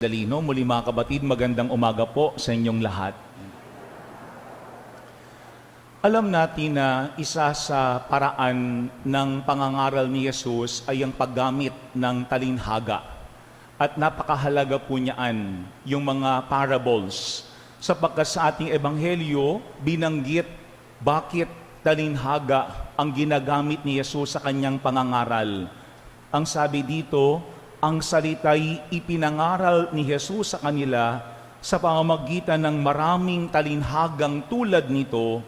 Dalino, muli mga kabatid, magandang umaga po sa inyong lahat. Alam natin na isa sa paraan ng pangangaral ni Jesus ay ang paggamit ng talinhaga. At napakahalaga po niyaan yung mga parables. Sapagkat sa ating ebanghelyo, binanggit bakit talinhaga ang ginagamit ni Jesus sa kanyang pangangaral. Ang sabi dito, ang salita'y ipinangaral ni Jesus sa kanila sa pamamagitan ng maraming talinhagang tulad nito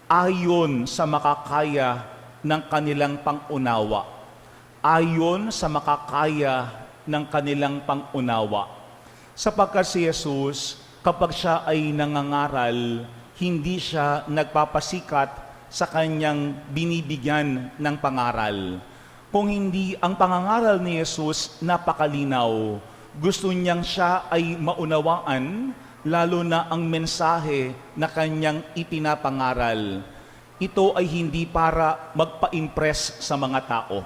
ayon sa makakaya ng kanilang pangunawa. Ayon sa makakaya ng kanilang pangunawa. Sapagkat si Jesus, kapag siya ay nangangaral, hindi siya nagpapasikat sa kanyang binibigyan ng pangaral. Kung hindi ang pangangaral ni Jesus napakalinaw, gusto niyang siya ay maunawaan, lalo na ang mensahe na kanyang ipinapangaral. Ito ay hindi para magpa-impress sa mga tao.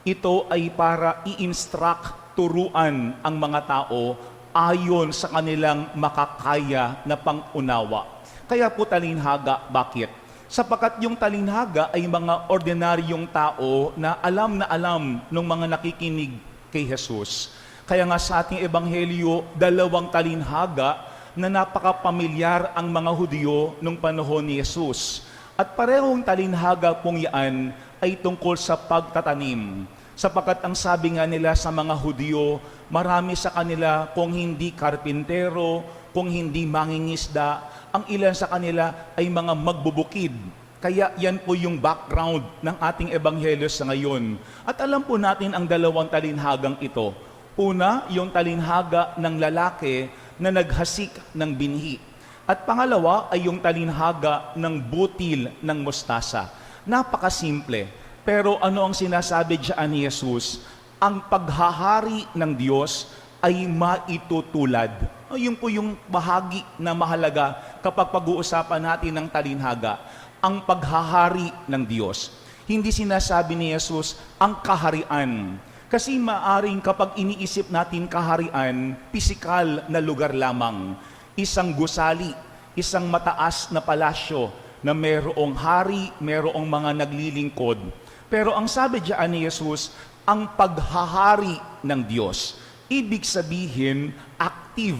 Ito ay para i-instruct, turuan ang mga tao ayon sa kanilang makakaya na pangunawa. Kaya po talinhaga, bakit? Sapagkat yung talinhaga ay mga ordinaryong tao na alam ng mga nakikinig kay Jesus. Kaya nga sa ating ebanghelyo, dalawang talinhaga na napakapamilyar ang mga Hudyo nung panahon ni Jesus. At parehong talinhaga pong yan ay tungkol sa pagtatanim. Sapagkat ang sabi nga nila sa mga Hudyo, marami sa kanila kung hindi karpintero, kung hindi mangingisda, ang ilan sa kanila ay mga magbubukid. Kaya yan po yung background ng ating ebanghelyo sa ngayon. At alam po natin ang dalawang talinhagang ito. Una, yung talinhaga ng lalaki na naghasik ng binhi. At pangalawa ay yung talinhaga ng butil ng mustasa. Napakasimple. Pero ano ang sinasabi diyan ni Jesus? Ang paghahari ng Diyos ay maitutulad. Yun po yung bahagi na mahalaga kapag pag-uusapan natin ng talinhaga. Ang paghahari ng Diyos. Hindi sinasabi ni Jesus ang kaharian. Kasi maaring kapag iniisip natin kaharian, pisikal na lugar lamang. Isang gusali, isang mataas na palasyo na mayroong hari, mayroong mga naglilingkod. Pero ang sabi diyan ni Jesus, ang paghahari ng Diyos. Ibig sabihin, active.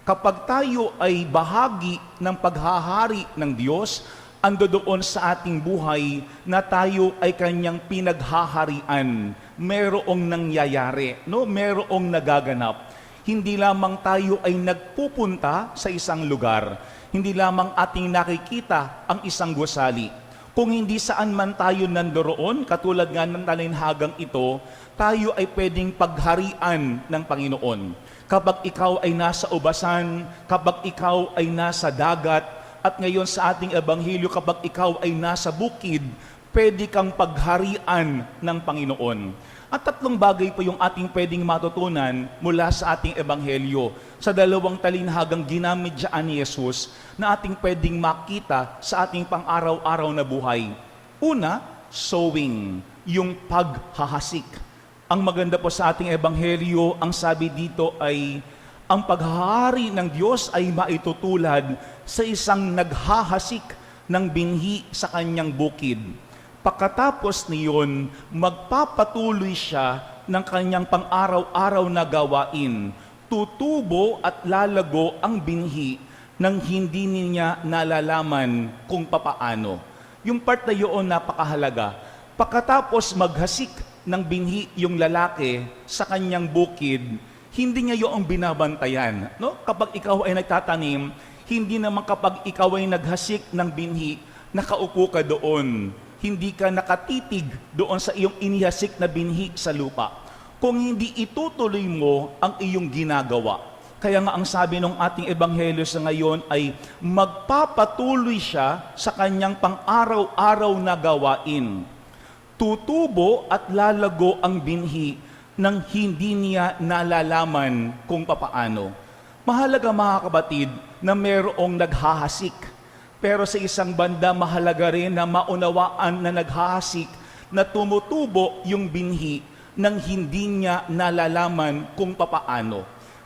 Kapag tayo ay bahagi ng paghahari ng Diyos, ando doon sa ating buhay na tayo ay kanyang pinaghaharian. Merong nangyayari, no? Merong nagaganap. Hindi lamang tayo ay nagpupunta sa isang lugar. Hindi lamang ating nakikita ang isang gusali. Kung hindi saan man tayo nandoroon, katulad nga ng talinhagang ito, tayo ay pwedeng pagharian ng Panginoon. Kapag ikaw ay nasa ubasan, kapag ikaw ay nasa dagat, at ngayon sa ating ebanghelyo, kapag ikaw ay nasa bukid, pwede kang pagharian ng Panginoon. At tatlong bagay po yung ating pwedeng matutunan mula sa ating ebanghelyo sa dalawang talinhagang ginamit diyan ni Jesus na ating pwedeng makita sa ating pang-araw-araw na buhay. Una, sowing, yung paghahasik. Ang maganda po sa ating ebanghelyo, ang sabi dito ay ang paghahari ng Diyos ay maitutulad sa isang naghahasik ng binhi sa kanyang bukid. Pagkatapos niyon, magpapatuloy siya ng kanyang pang-araw-araw na gawain. Tutubo at lalago ang binhi nang hindi niya nalalaman kung papaano. Yung part na yun napakahalaga. Pagkatapos maghasik ng binhi yung lalaki sa kanyang bukid, hindi niya yung binabantayan. No? Kapag ikaw ay nagtatanim, hindi naman kapag ikaw ay naghasik ng binhi, nakaupo ka doon. Hindi ka nakatitig doon sa iyong inihasik na binhi sa lupa. Kung hindi itutuloy mo ang iyong ginagawa. Kaya nga ang sabi ng ating ebanghelyo sa ngayon ay magpapatuloy siya sa kanyang pang-araw-araw na gawain. Tutubo at lalago ang binhi nang hindi niya nalalaman kung papaano. Mahalaga mga kabatid na mayroong naghahasik. Pero sa isang banda, mahalaga rin na maunawaan na naghahasik na tumutubo yung binhi nang hindi niya nalalaman kung papaano.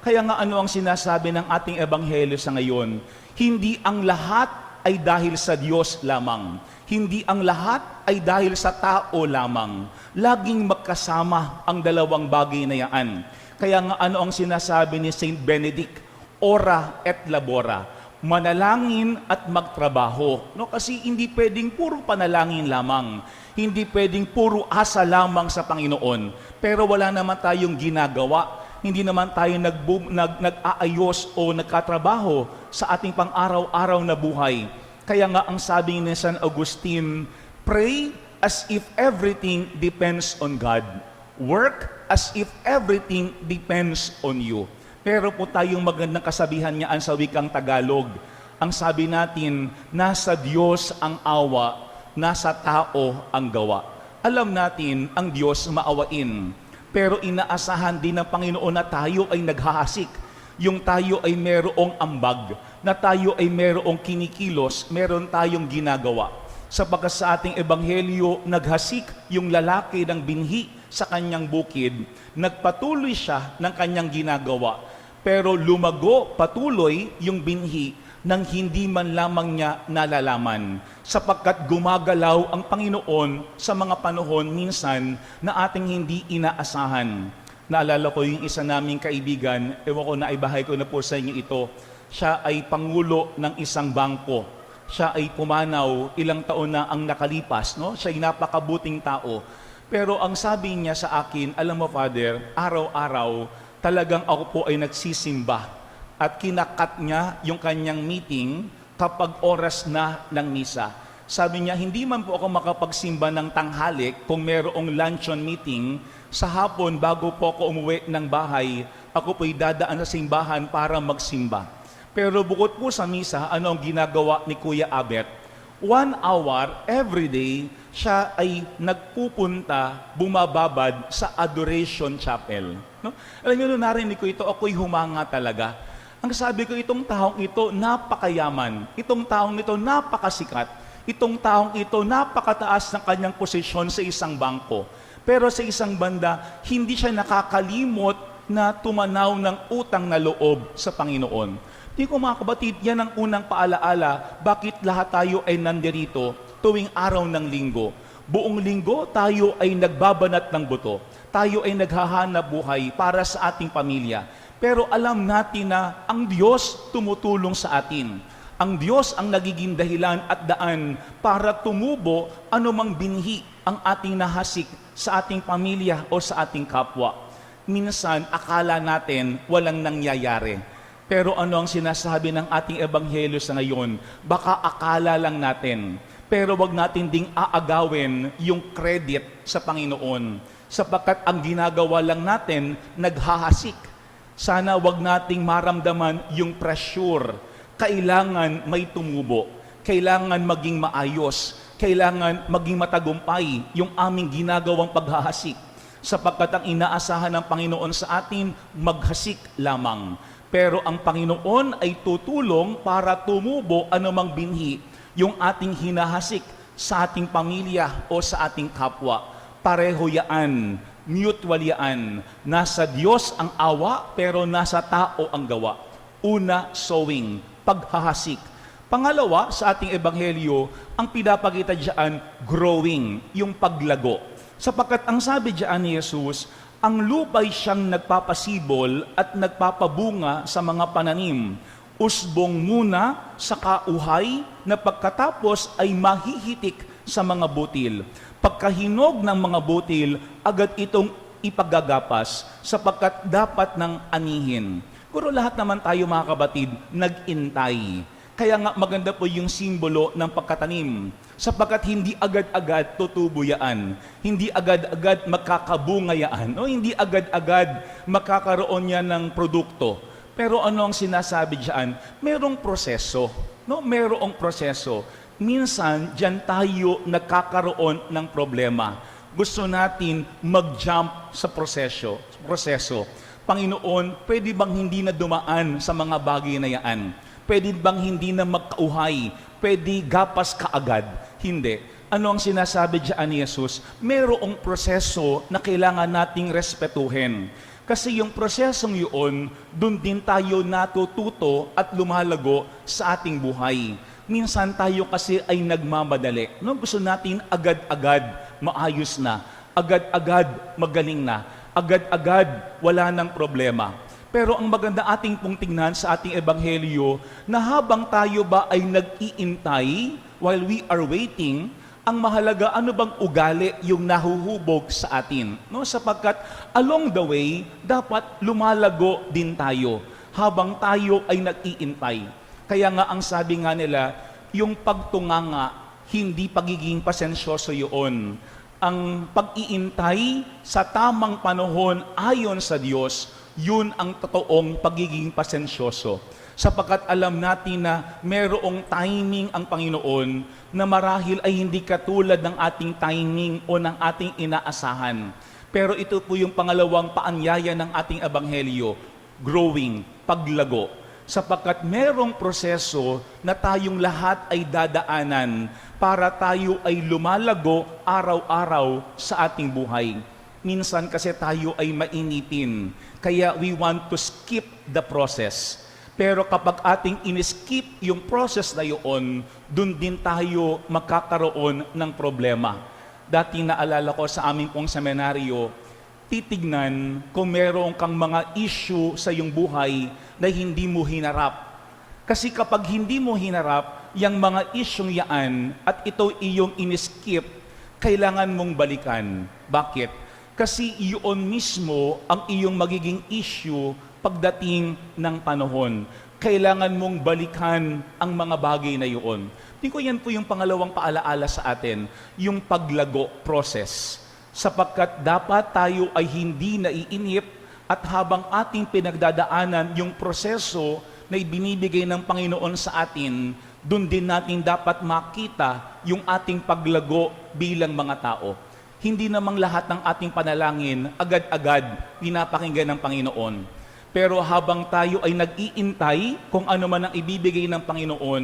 Kaya nga ano ang sinasabi ng ating ebanghelyo sa ngayon? Hindi ang lahat ay dahil sa Diyos lamang. Hindi ang lahat ay dahil sa tao lamang. Laging magkasama ang dalawang bagay na yan. Kaya nga ano ang sinasabi ni Saint Benedict? Ora et labora. Manalangin at magtrabaho. No? Kasi hindi pwedeng puro panalangin lamang. Hindi pwedeng puro asa lamang sa Panginoon. Pero wala naman tayong ginagawa. Hindi naman tayo nag-aayos o nagkatrabaho sa ating pang-araw-araw na buhay. Kaya nga ang sabi ni San Agustin, pray as if everything depends on God. Work as if everything depends on you. Pero po tayong magandang kasabihan niyaan sa wikang Tagalog. Ang sabi natin, nasa Diyos ang awa, nasa tao ang gawa. Alam natin ang Diyos maawain. Pero inaasahan din ng Panginoon na tayo ay naghahasik. Yung tayo ay merong ambag, na tayo ay merong kinikilos, meron tayong ginagawa. Sapagkat sa ating ebanghelyo, naghasik yung lalaki ng binhi sa kanyang bukid, nagpatuloy siya ng kanyang ginagawa. Pero lumago patuloy yung binhi nang hindi man lamang niya nalalaman. Sapagkat gumagalaw ang Panginoon sa mga panahon minsan na ating hindi inaasahan. Naalala ko yung isa naming kaibigan, ewan ko na ibahay ko na po sa inyo ito. Siya ay pangulo ng isang bangko. Siya ay pumanaw, ilang taon na ang nakalipas. No? Siya ay napakabuting tao. Pero ang sabi niya sa akin, alam mo Father, araw-araw talagang ako po ay nagsisimba. At kinakat niya yung kanyang meeting kapag oras na ng misa. Sabi niya, hindi man po ako makapagsimba ng tanghali kung mayroong luncheon meeting. Sa hapon, bago po ako umuwi ng bahay, ako po'y dadaan sa simbahan para magsimba. Pero bukod po sa misa, ano ang ginagawa ni Kuya Abet? 1 hour every day, siya ay nagpupunta, bumababad sa Adoration Chapel. No? Alam niyo, narinig ko ito, ako'y humanga talaga. Ang sabi ko, itong taong ito napakayaman, itong taong ito napakasikat, itong taong ito napakataas ng kanyang posisyon sa isang bangko. Pero sa isang banda, hindi siya nakakalimot na tumanaw ng utang na loob sa Panginoon. Di ko mga kabatid, yan ang unang paalaala, bakit lahat tayo ay nandirito tuwing araw ng linggo. Buong linggo, tayo ay nagbabanat ng buto. Tayo ay naghahanap buhay para sa ating pamilya. Pero alam natin na ang Diyos tumutulong sa atin. Ang Diyos ang nagiging dahilan at daan para tumubo anumang binhi ang ating nahasik sa ating pamilya o sa ating kapwa. Minsan, akala natin walang nangyayari. Pero ano ang sinasabi ng ating ebanghelyo sa ngayon? Baka akala lang natin. Pero wag natin ding aagawin yung credit sa Panginoon. Sapagkat ang ginagawa lang natin, naghahasik. Sana wag nating maramdaman yung pressure. Kailangan may tumubo. Kailangan maging maayos. Kailangan maging matagumpay yung aming ginagawang paghahasik. Sapagkat ang inaasahan ng Panginoon sa atin, maghasik lamang. Pero ang Panginoon ay tutulong para tumubo anumang binhi yung ating hinahasik sa ating pamilya o sa ating kapwa. Pareho yaan. Mutual yan. Nasa Diyos ang awa, pero nasa tao ang gawa. Una, sowing, paghahasik. Pangalawa, sa ating ebanghelyo, ang pinapakita diyan, growing, yung paglago. Sapagkat ang sabi diyan ni Jesus, ang lupa'y siyang nagpapasibol at nagpapabunga sa mga pananim. Usbong muna sa kauhay na pagkatapos ay mahihitik sa mga butil. Pagkahinog ng mga butil, agad itong ipagagapas sapagkat dapat ng anihin. Pero lahat naman tayo mga kabatid, nag-intay. Kaya nga maganda po yung simbolo ng pagkatanim. Sapagkat hindi agad-agad tutubo yan. Hindi agad-agad magkakabunga yan. O hindi agad-agad magkakaroon yan ng produkto. Pero ano ang sinasabi diyan? Merong proseso. No? Merong proseso. Minsan, diyan tayo nagkakaroon ng problema. Gusto natin mag-jump sa proseso. Panginoon, pwede bang hindi na dumaan sa mga bagay na yan? Pwede bang hindi na magkauhay? Pwede gapas kaagad? Hindi. Ano ang sinasabi diyan ni Jesus? Merong proseso na kailangan nating respetuhin. Kasi yung prosesong yun, dun din tayo natututo at lumalago sa ating buhay. Minsan tayo kasi ay nagmamadali. No? Gusto natin agad-agad maayos na, agad-agad magaling na, agad-agad wala ng problema. Pero ang maganda ating pong tingnan sa ating ebanghelyo na habang tayo ba ay nag-iintay while we are waiting, ang mahalaga ano bang ugali yung nahuhubog sa atin. No? Sapagkat along the way, dapat lumalago din tayo habang tayo ay nag-iintay. Kaya nga ang sabi nga nila, yung pagtunganga, hindi pagiging pasensyoso yun. Ang pag-iintay sa tamang panahon ayon sa Diyos, yun ang totoong pagiging pasensyoso. Sapagkat alam natin na merong timing ang Panginoon na marahil ay hindi katulad ng ating timing o ng ating inaasahan. Pero ito po yung pangalawang paanyaya ng ating ebanghelyo, growing, paglago. Sapagkat merong proseso na tayong lahat ay dadaanan para tayo ay lumalago araw-araw sa ating buhay. Minsan kasi tayo ay mainipin, kaya we want to skip the process. Pero kapag ating in-skip yung process na yun, dun din tayo magkakaroon ng problema. Dati naalala ko sa aming pong seminaryo, titignan kung meron kang mga issue sa iyong buhay na hindi mo hinarap. Kasi kapag hindi mo hinarap, yung mga issue yaan at ito iyong in-skip, kailangan mong balikan. Bakit? Kasi iyon mismo ang iyong magiging issue pagdating ng panahon. Kailangan mong balikan ang mga bagay na iyon. Tingin ko yan po yung pangalawang paalaala sa atin, yung paglago process. Sapagkat dapat tayo ay hindi naiinip at habang ating pinagdadaanan yung proseso na ibinibigay ng Panginoon sa atin, dun din natin dapat makita yung ating paglago bilang mga tao. Hindi namang lahat ng ating panalangin agad-agad pinapakinggan ng Panginoon. Pero habang tayo ay nag-iintay kung ano man ang ibibigay ng Panginoon,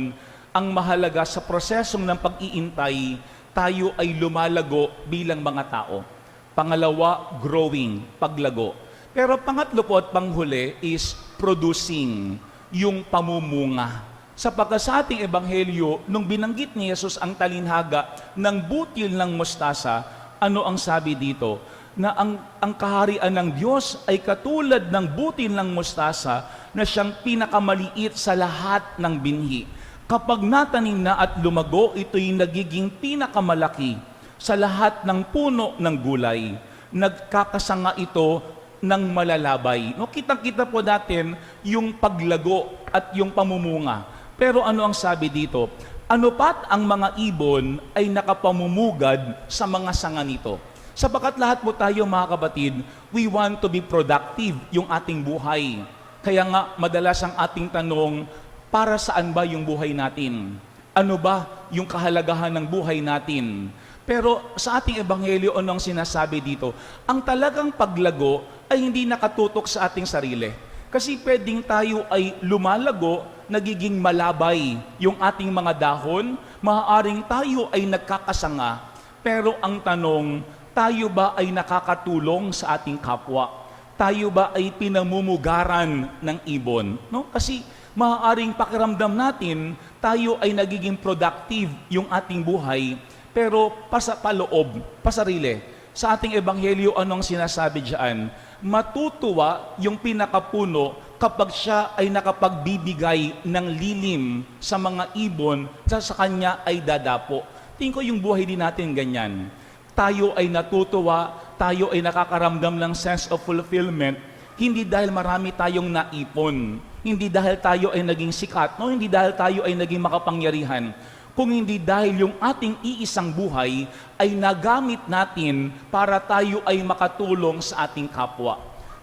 ang mahalaga sa prosesong ng pag-iintay, tayo ay lumalago bilang mga tao. Pangalawa, growing, paglago. Pero pangatlo po at panghuli is producing, yung pamumunga. Sapagkat sa ating ebanghelyo, nung binanggit ni Jesus ang talinhaga ng butil ng mustasa, ano ang sabi dito? Na ang kaharian ng Diyos ay katulad ng butil ng mustasa na siyang pinakamaliit sa lahat ng binhi. Kapag natanim na at lumago, ito'y nagiging pinakamalaki sa lahat ng puno ng gulay. Nagkakasanga ito ng malalabay. No, kitang-kita po natin yung paglago at yung pamumunga. Pero ano ang sabi dito? Ano pat ang mga ibon ay nakapamumugad sa mga sanga nito? Sapagkat lahat po tayo mga kabatid, we want to be productive yung ating buhay. Kaya nga madalas ang ating tanong, para saan ba yung buhay natin? Ano ba yung kahalagahan ng buhay natin? Pero sa ating ebanghelyo, anong sinasabi dito? Ang talagang paglago ay hindi nakatutok sa ating sarili. Kasi pwedeng tayo ay lumalago, nagiging malabay yung ating mga dahon, maaaring tayo ay nagkakasanga. Pero ang tanong, tayo ba ay nakakatulong sa ating kapwa? Tayo ba ay pinamumugaran ng ibon? No? Kasi maaaring pakiramdam natin, tayo ay nagiging productive yung ating buhay, pero paloob, pasarili. Sa ating ebanghelyo, anong sinasabi diyan? Matutuwa yung pinakapuno kapag siya ay nakapagbibigay ng lilim sa mga ibon sa kanya ay dadapo. Tingin ko yung buhay din natin ganyan. Tayo ay natutuwa, tayo ay nakakaramdam ng sense of fulfillment, hindi dahil marami tayong naipon, hindi dahil tayo ay naging sikat, no? Hindi dahil tayo ay naging makapangyarihan, kung hindi dahil yung ating iisang buhay ay nagamit natin para tayo ay makatulong sa ating kapwa.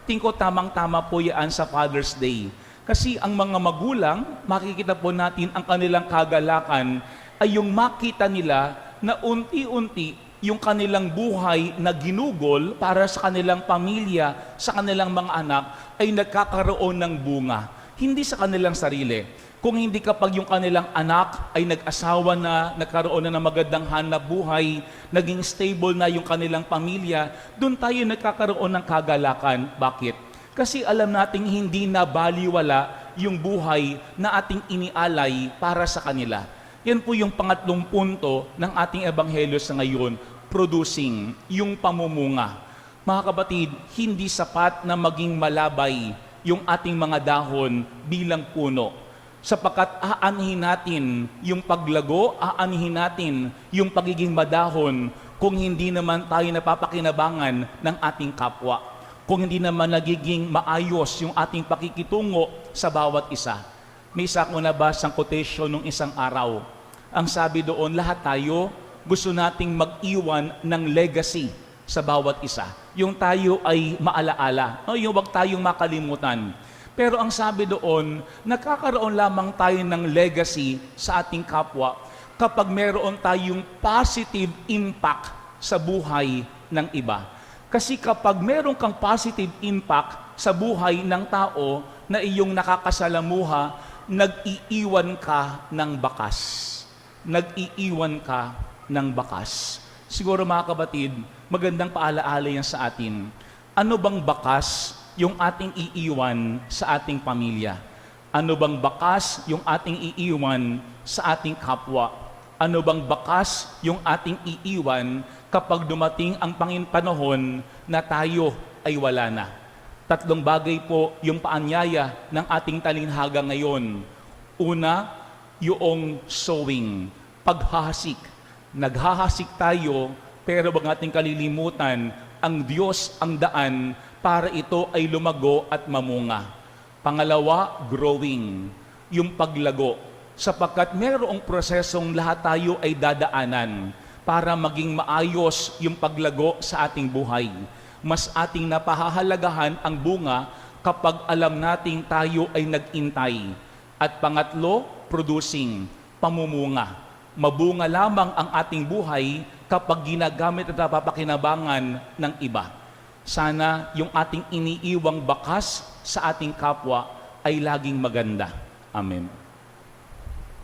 Tingin ko tamang-tama po yan sa Father's Day. Kasi ang mga magulang, makikita po natin ang kanilang kagalakan ay yung makita nila na unti-unti yung kanilang buhay na ginugol para sa kanilang pamilya, sa kanilang mga anak, ay nagkakaroon ng bunga. Hindi sa kanilang sarili. Kung hindi kapag yung kanilang anak ay nag-asawa na, nagkaroon na ng magandang hanap buhay, naging stable na yung kanilang pamilya, doon tayo nagkakaroon ng kagalakan. Bakit? Kasi alam nating hindi na baliwala yung buhay na ating inialay para sa kanila. Yan po yung pangatlong punto ng ating ebanghelyo sa ngayon, producing, yung pamumunga. Mga kapatid, hindi sapat na maging malabay yung ating mga dahon bilang puno. Sapagkat aanhin natin yung paglago, aanhin natin yung pagiging madahon kung hindi naman tayo napapakinabangan ng ating kapwa. Kung hindi naman nagiging maayos yung ating pakikitungo sa bawat isa. May isa akong nabasang quotation nung isang araw. Ang sabi doon, lahat tayo gusto nating mag-iwan ng legacy sa bawat isa. Yung tayo ay maalaala, yung wag tayong makalimutan. Pero ang sabi doon, nakakaroon lamang tayo ng legacy sa ating kapwa kapag meron tayong positive impact sa buhay ng iba. Kasi kapag meron kang positive impact sa buhay ng tao na iyong nakakasalamuha, nag-iiwan ka ng bakas. Nag-iiwan ka ng bakas. Siguro mga kapatid, magandang paalaala yan sa atin. Ano bang bakas yung ating iiwan sa ating pamilya? Ano bang bakas yung ating iiwan sa ating kapwa? Ano bang bakas yung ating iiwan kapag dumating ang panahon na tayo ay wala na? Tatlong bagay po yung paanyaya ng ating talinhaga ngayon. Una, yung sowing, paghahasik. Naghahasik tayo, pero wag nating kalilimutan, ang Diyos ang daan para ito ay lumago at mamunga. Pangalawa, growing, yung paglago. Sapagkat mayroong prosesong lahat tayo ay dadaanan para maging maayos yung paglago sa ating buhay. Mas ating napahahalagahan ang bunga kapag alam nating tayo ay nag-intay. At pangatlo, producing, pamumunga. Mabunga lamang ang ating buhay kapag ginagamit at napapakinabangan ng iba. Sana yung ating iniiwang bakas sa ating kapwa ay laging maganda. Amen.